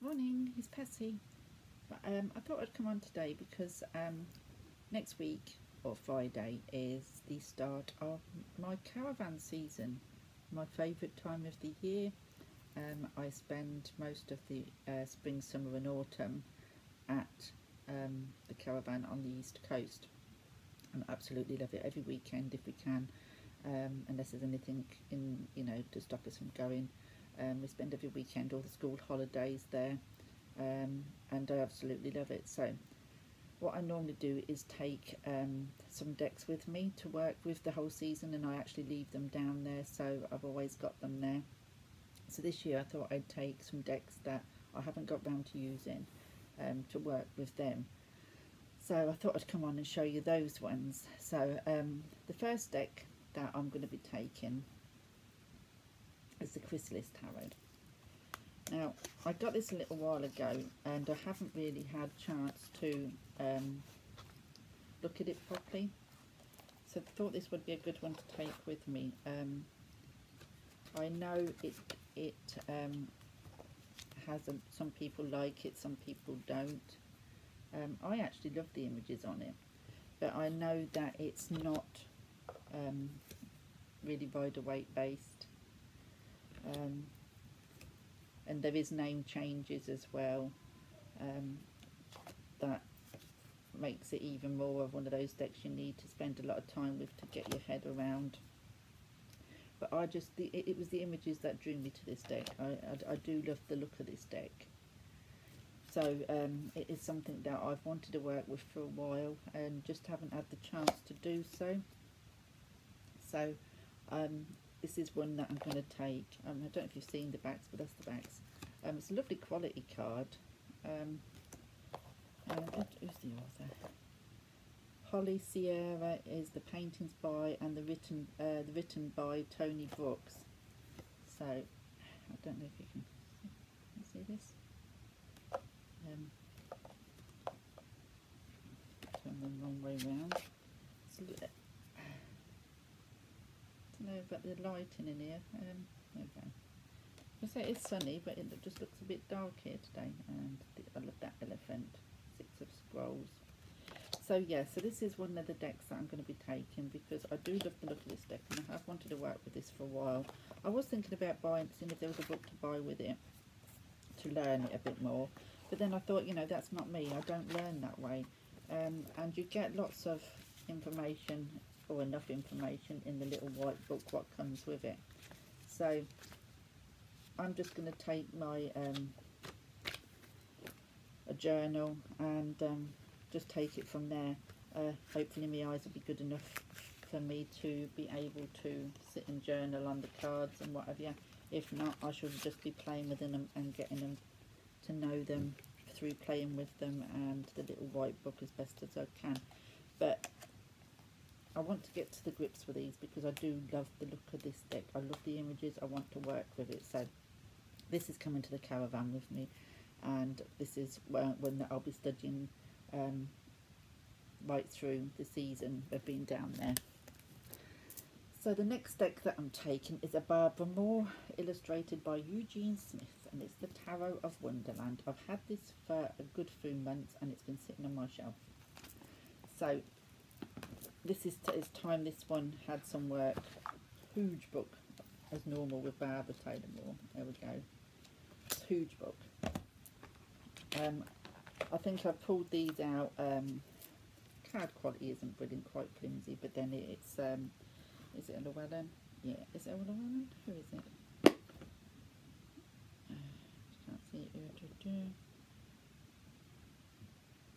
Morning, it's Patsy. I thought I'd come on today because next week or Friday is the start of my caravan season, my favourite time of the year. I spend most of the spring, summer and autumn at the caravan on the east coast, and I absolutely love it. Every weekend if we can, unless there's anything in to stop us from going. We spend every weekend, all the school holidays there, and I absolutely love it. So what I normally do is take some decks with me to work with the whole season, and I actually leave them down there, so I've always got them there. So this year I thought I'd take some decks that I haven't got round to using to work with them. So I thought I'd come on and show you those ones. So the first deck that I'm going to be taking is the Chrysalis Tarot. Now, I got this a little while ago and I haven't really had a chance to look at it properly, so I thought this would be a good one to take with me. I know it has some people like it, some people don't. I actually love the images on it, but I know that it's not really Rider-Waite based. And there is name changes as well, that makes it even more of one of those decks you need to spend a lot of time with to get your head around. But it was the images that drew me to this deck. I do love the look of this deck. So it is something that I've wanted to work with for a while and just haven't had the chance to do so. So this is one that I'm going to take. I don't know if you've seen the backs, but that's the backs. It's a lovely quality card. Who's the author? Holly Sierra is the paintings by, and the written by Tony Brooks. So I don't know if you can see this. Turn them the wrong way round. I don't know about the lighting in here. There we go. I say it's sunny, but it just looks a bit dark here today. And I love that elephant. 6 of Scrolls. So yeah, so this is one of the decks that I'm going to be taking because I do love the look of this deck, and I have wanted to work with this for a while. I was thinking about seeing if there was a book to buy with it to learn it a bit more, but then I thought, that's not me. I don't learn that way. And you get lots of information, or enough information, in the little white book what comes with it. So I'm just going to take my a journal and just take it from there. Hopefully my eyes will be good enough for me to be able to sit and journal on the cards and what have you. If not, I should just be playing with them and getting them to know them through playing with them and the little white book as best as I can. But I want to get to the grips with these because I do love the look of this deck. I love the images. I want to work with it. So this is coming to the caravan with me, and this is one that I'll be studying right through the season of being down there. So the next deck that I'm taking is a Barbara Moore, illustrated by Eugene Smith, and it's the Tarot of Wonderland. I've had this for a good few months and it's been sitting on my shelf. So this is it's time this one had some work. Huge book, as normal with Barbara Taylor Moore. There we go. It's a huge book. I think I've pulled these out. Card quality isn't brilliant, quite flimsy, but then it's is it a Llewellyn? Yeah, is it a Llewellyn? Who is it? Can't see it.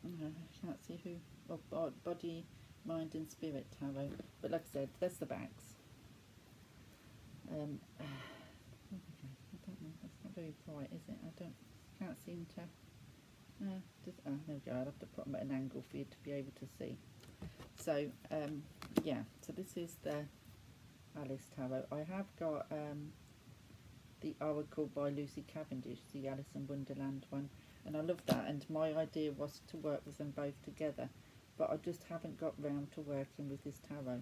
I can't see who. Oh, Body, Mind and Spirit Tarot. But like I said, that's the backs. I don't know. That's not very bright, is it? Can't seem to. There we go. I'll have to put them at an angle for you to be able to see. So yeah, so this is the Alice Tarot. I have got the Oracle by Lucy Cavendish, the Alice in Wonderland one, and I love that, and my idea was to work with them both together, but I just haven't got round to working with this tarot.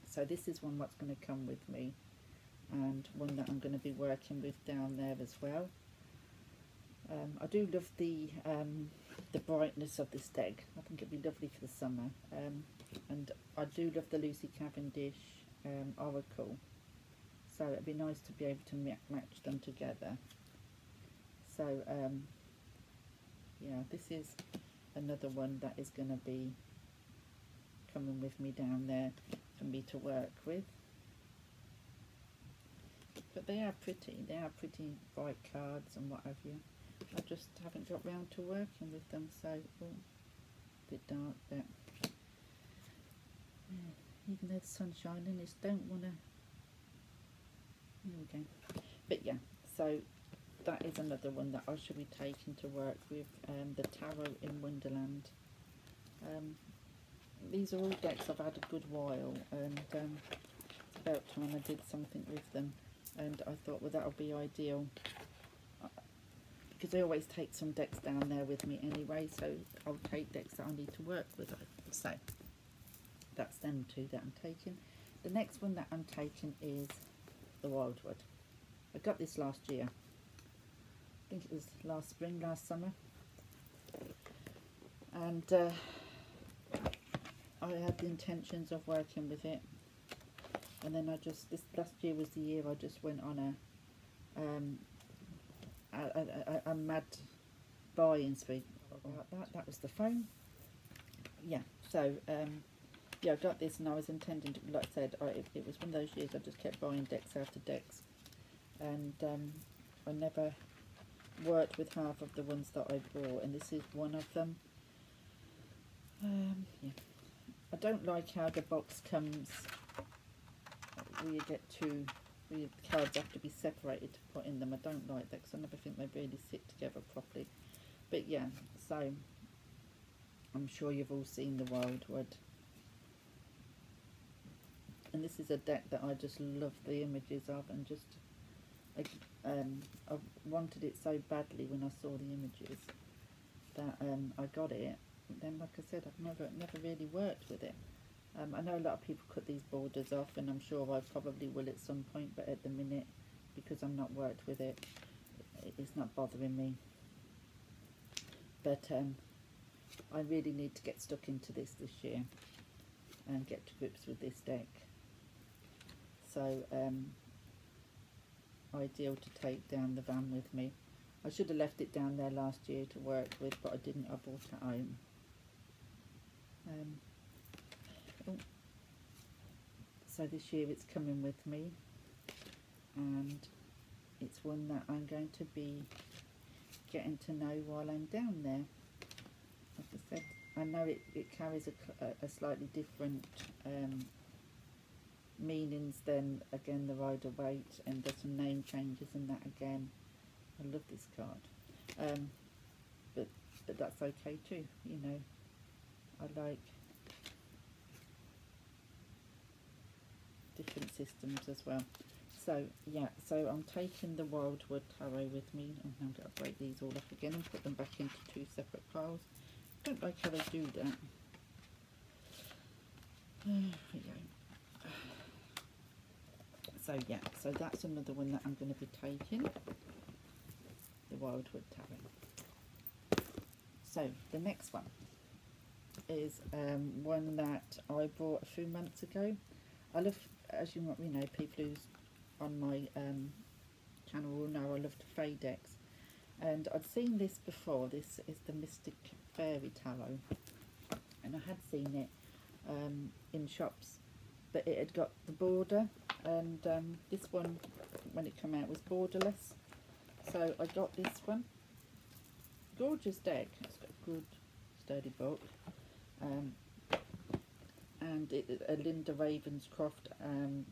So this is one that's going to come with me, and one that I'm going to be working with down there as well. I do love the brightness of this deck. I think it'd be lovely for the summer. And I do love the Lucy Cavendish Oracle. So it'd be nice to be able to match them together. So yeah, this is another one that is going to be coming with me down there for me to work with. But they are pretty bright cards and what have you. I just haven't got round to working with them, so oh, a bit dark, but yeah, even though the sun's shining, I just don't want to. There we go. But yeah, so that is another one that I shall be taking to work with, the Tarot in Wonderland. These are all decks I've had a good while, and it's about time I did something with them, and I thought, well, that'll be ideal, because I always take some decks down there with me anyway, so I'll take decks that I need to work with. So that's them two that I'm taking. The next one that I'm taking is the Wildwood. I got this last year. I think it was last spring, last summer. And I had the intentions of working with it. And then this last year was the year I just went on a mad buying spree. That was the phone. Yeah, so yeah, I got this, and I was intending to, like I said, it was one of those years I just kept buying decks after decks, and I never worked with half of the ones that I bought, and this is one of them. Yeah, I don't like how the box comes where you get two, where the cards have to be separated to put in them. I don't like that, because I never think they really sit together properly. But yeah, so I'm sure you've all seen the Wildwood. And this is a deck that I just love the images of, and just I wanted it so badly when I saw the images that I got it. But then, like I said, I've never really worked with it. I know a lot of people cut these borders off, and I'm sure I probably will at some point, but at the minute, because I'm not worked with it, it's not bothering me. But I really need to get stuck into this year and get to grips with this deck. So ideal to take down the van with me. I should have left it down there last year to work with, but I didn't. I brought it home. So this year it's coming with me, and it's one that I'm going to be getting to know while I'm down there. Like I said, I know it carries a slightly different meanings than, again, the Rider-Waite, and there's some name changes and that again. I love this card, but that's okay too, you know. I like different systems as well. So yeah, so I'm taking the Wildwood Tarot with me, and I'm going to break these all up again and put them back into two separate piles. I don't like how they do that. There we go. So yeah, so that's another one that I'm going to be taking, the Wildwood Tarot. So the next one is one that I bought a few months ago. I love, as you might know, people who's on my channel will know I love the Fae decks, and I'd seen this before. This is the Mystic Fairy Tarot, and I had seen it in shops, but it had got the border, and this one, when it came out, was borderless, so I got this one. Gorgeous deck. It's got a good sturdy book, and a Linda Ravenscroft and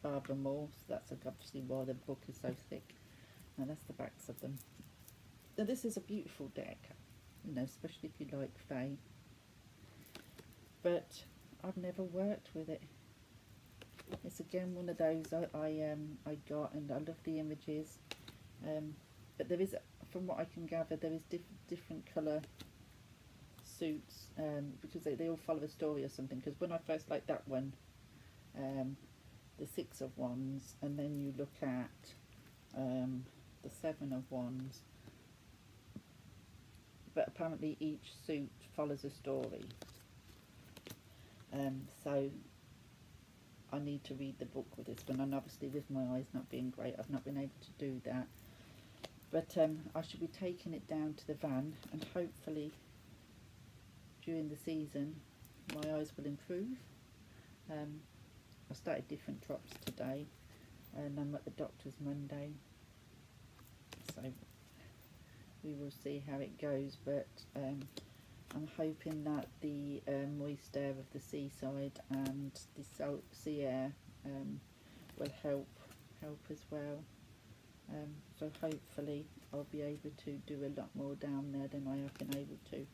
Barbara Moore, so that's obviously why the book is so thick. And that's the backs of them. Now this is a beautiful deck, you know, especially if you like Fae, but I've never worked with it. It's again one of those I got, and I love the images, but there is, from what I can gather, there is different colour suits, because they all follow a story or something. Because when I first liked that one, the Six of Wands, and then you look at the Seven of Wands, but apparently each suit follows a story. So I need to read the book with this one, and obviously with my eyes not being great, I've not been able to do that. But I should be taking it down to the van, and hopefully during the season my eyes will improve. I started different drops today, and I'm at the doctor's Monday, so we will see how it goes. But I'm hoping that the moist air of the seaside and the sea air will help as well. So hopefully I'll be able to do a lot more down there than I have been able to.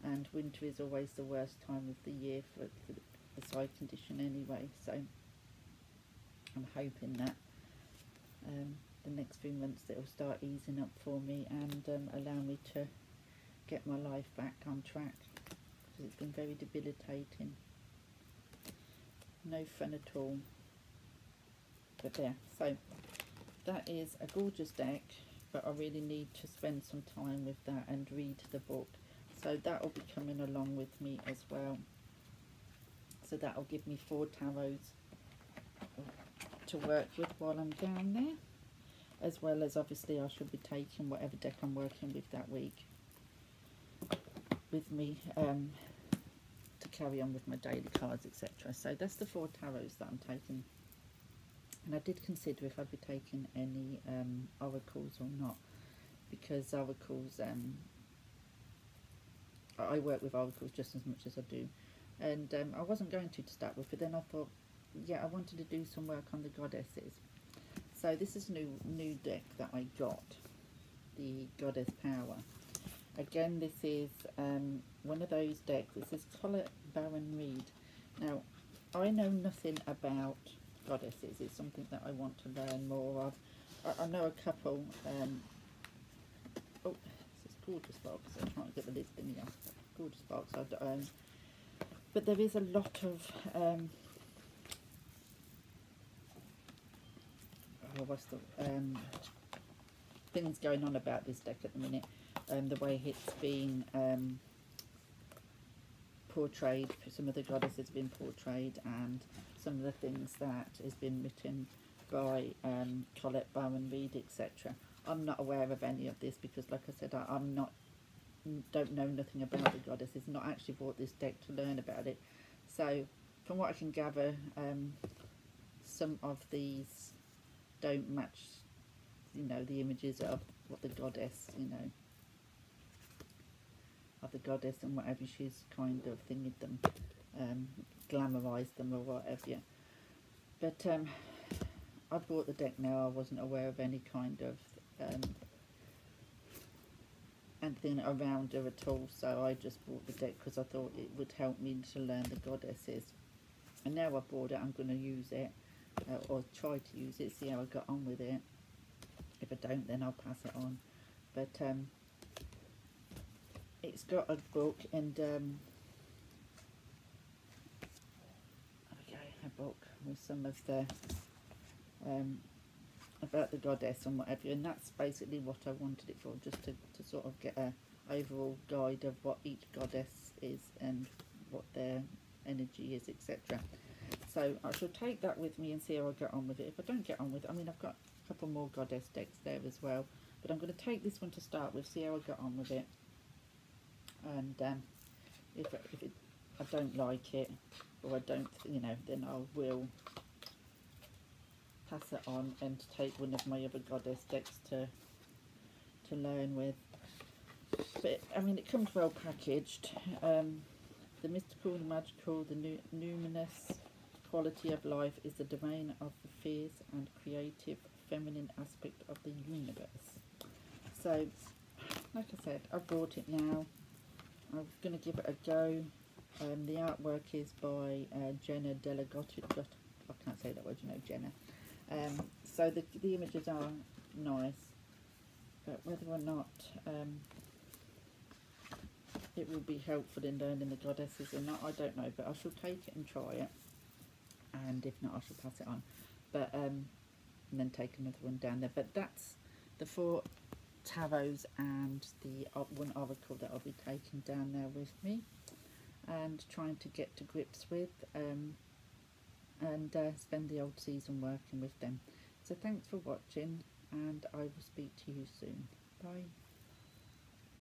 And winter is always the worst time of the year for the side condition anyway. So I'm hoping that the next few months it will start easing up for me and allow me to get my life back on track, because it's been very debilitating. No fun at all. But there, so that is a gorgeous deck, but I really need to spend some time with that and read the book. So that will be coming along with me as well. So that will give me 4 tarots to work with while I'm down there, as well as obviously I should be taking whatever deck I'm working with that week with me to carry on with my daily cards, etc. So that's the 4 tarots that I'm taking. And I did consider if I'd be taking any oracles or not, because oracles, I work with oracles just as much as I do, and I wasn't going to start with, but then I thought, yeah, I wanted to do some work on the goddesses. So this is new deck that I got, the Goddess Power. Again, this is one of those decks. This is Colette Baron-Reid. Now, I know nothing about goddesses. It's something that I want to learn more of. I know a couple. Oh, this is gorgeous box. I'm trying to get the lid in here. Gorgeous box. But there is a lot of things going on about this deck at the minute. The way it's been portrayed, some of the goddesses have been portrayed, and some of the things that has been written by Colette Baron-Reid, etc. I'm not aware of any of this because, like I said, don't know nothing about the goddesses. Not actually bought this deck to learn about it. So, from what I can gather, some of these don't match, the images of what the goddess, of the goddess and whatever she's kind of thingied them, glamorized them or whatever. But I bought the deck now. I wasn't aware of any kind of anything around her at all, so I just bought the deck because I thought it would help me to learn the goddesses. And now I bought it, I'm going to use it, or try to use it, see how I got on with it. If I don't, then I'll pass it on. But it's got a book, and a book with some of the about the goddess and whatever, and that's basically what I wanted it for, just to sort of get a overall guide of what each goddess is and what their energy is, etc. So I shall take that with me and see how I get on with it. If I don't get on with it, I mean, I've got a couple more goddess decks there as well, but I'm going to take this one to start with, see how I get on with it, and if I don't like it, or I don't, then I will pass it on and take one of my other goddess decks to learn with. But I mean, it comes well packaged. The mystical, the magical, the numinous quality of life is the domain of the fierce and creative feminine aspect of the universe. So, like I said, I bought it now. I'm going to give it a go. The artwork is by Jenna Delagotti. I can't say that word, Jenna. So the images are nice, but whether or not it will be helpful in learning the goddesses or not, I don't know, but I shall take it and try it, and if not, I shall pass it on, but and then take another one down there. But that's the 4 tarots and the one oracle that I'll be taking down there with me and trying to get to grips with, and spend the old season working with them. So thanks for watching, and I will speak to you soon. Bye.